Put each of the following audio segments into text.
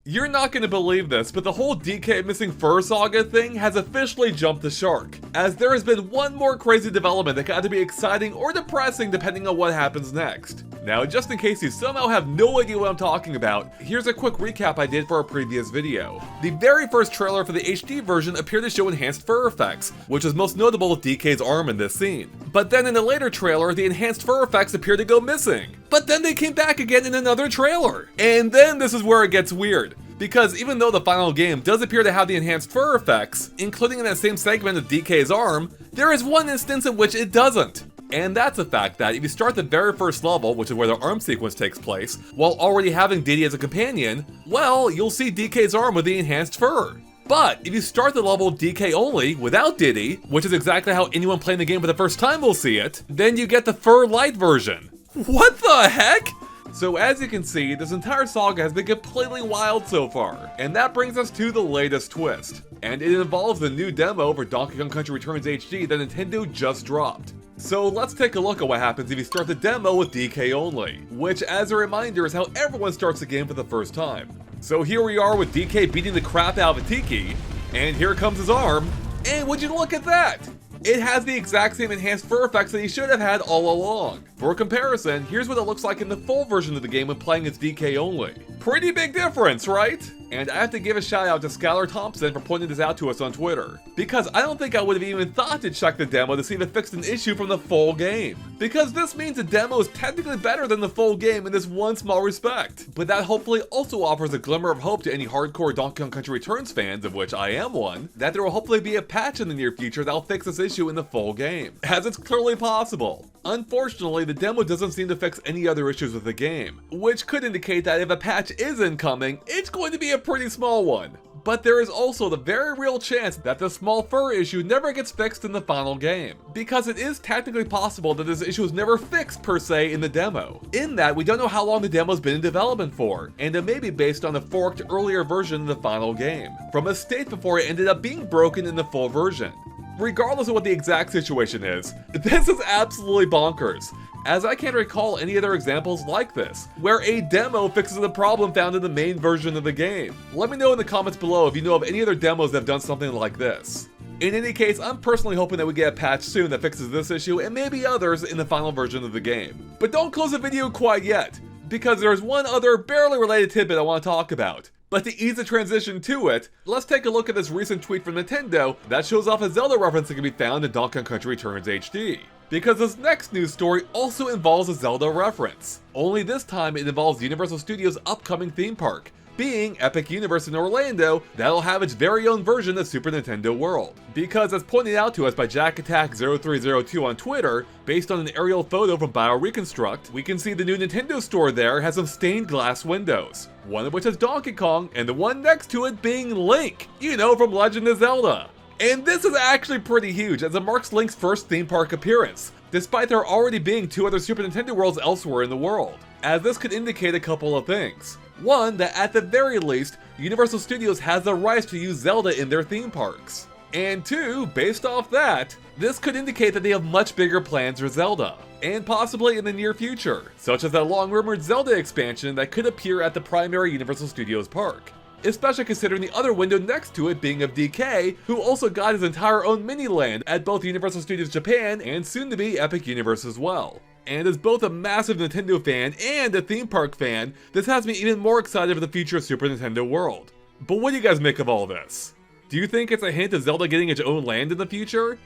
You're not gonna believe this, but the whole DK missing fur saga thing has officially jumped the shark, as there has been one more crazy development that could either be exciting or depressing depending on what happens next. Now, just in case you somehow have no idea what I'm talking about, here's a quick recap I did for a previous video. The very first trailer for the HD version appeared to show enhanced fur effects, which is most notable with DK's arm in this scene. But then in a later trailer, the enhanced fur effects appeared to go missing. But then they came back again in another trailer. And then this is where it gets weird. Because even though the final game does appear to have the enhanced fur effects, including in that same segment of DK's arm, there is one instance in which it doesn't. And that's the fact that if you start the very first level, which is where the arm sequence takes place, while already having Diddy as a companion, well, you'll see DK's arm with the enhanced fur. But if you start the level DK only, without Diddy, which is exactly how anyone playing the game for the first time will see it, then you get the fur light version. What the heck? So as you can see, this entire saga has been completely wild so far, and that brings us to the latest twist. And it involves the new demo for Donkey Kong Country Returns HD that Nintendo just dropped. So let's take a look at what happens if you start the demo with DK only, which as a reminder is how everyone starts the game for the first time. So here we are with DK beating the crap out of Tiki, and here comes his arm, and would you look at that? It has the exact same enhanced fur effects that he should have had all along. For comparison, here's what it looks like in the full version of the game when playing as DK only. Pretty big difference, right? And I have to give a shout out to Skylar Thompson for pointing this out to us on Twitter, because I don't think I would have even thought to check the demo to see if it fixed an issue from the full game. Because this means the demo is technically better than the full game in this one small respect. But that hopefully also offers a glimmer of hope to any hardcore Donkey Kong Country Returns fans, of which I am one, that there will hopefully be a patch in the near future that'll fix this issue in the full game, as it's clearly possible. Unfortunately, the demo doesn't seem to fix any other issues with the game, which could indicate that if a patch is incoming, it's going to be a pretty small one. But there is also the very real chance that the small fur issue never gets fixed in the final game, because it is technically possible that this issue is never fixed per se in the demo, in that we don't know how long the demo's been in development for, and it may be based on a forked earlier version of the final game, from a state before it ended up being broken in the full version. Regardless of what the exact situation is, this is absolutely bonkers, as I can't recall any other examples like this, where a demo fixes a problem found in the main version of the game. Let me know in the comments below if you know of any other demos that have done something like this. In any case, I'm personally hoping that we get a patch soon that fixes this issue and maybe others in the final version of the game. But don't close the video quite yet, because there's one other barely related tidbit I want to talk about. But to ease the transition to it, let's take a look at this recent tweet from Nintendo that shows off a Zelda reference that can be found in Donkey Kong Country Returns HD. Because this next news story also involves a Zelda reference. Only this time it involves Universal Studios' upcoming theme park, being Epic Universe in Orlando, that'll have its very own version of Super Nintendo World. Because as pointed out to us by JackAttack0302 on Twitter, based on an aerial photo from BioReconstruct, we can see the new Nintendo store there has some stained glass windows, one of which has Donkey Kong, and the one next to it being Link, you know, from Legend of Zelda. And this is actually pretty huge, as it marks Link's first theme park appearance, despite there already being 2 other Super Nintendo Worlds elsewhere in the world, as this could indicate a couple of things. One, that at the very least, Universal Studios has the rights to use Zelda in their theme parks. And 2, based off that, this could indicate that they have much bigger plans for Zelda, and possibly in the near future, such as that long-rumored Zelda expansion that could appear at the primary Universal Studios park. Especially considering the other window next to it being of DK, who also got his entire own mini-land at both Universal Studios Japan and soon-to-be Epic Universe as well. And as both a massive Nintendo fan and a theme park fan, this has me even more excited for the future of Super Nintendo World. But what do you guys make of all this? Do you think it's a hint of Zelda getting its own land in the future?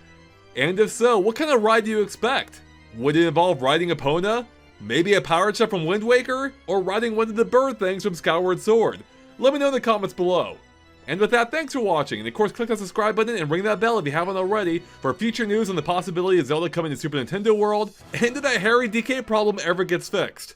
And if so, what kind of ride do you expect? Would it involve riding Epona? Maybe a pirate ship from Wind Waker? Or riding one of the bird things from Skyward Sword? Let me know in the comments below. And with that, thanks for watching, and of course click that subscribe button and ring that bell if you haven't already for future news on the possibility of Zelda coming to Super Nintendo World, and if that hairy DK problem ever gets fixed.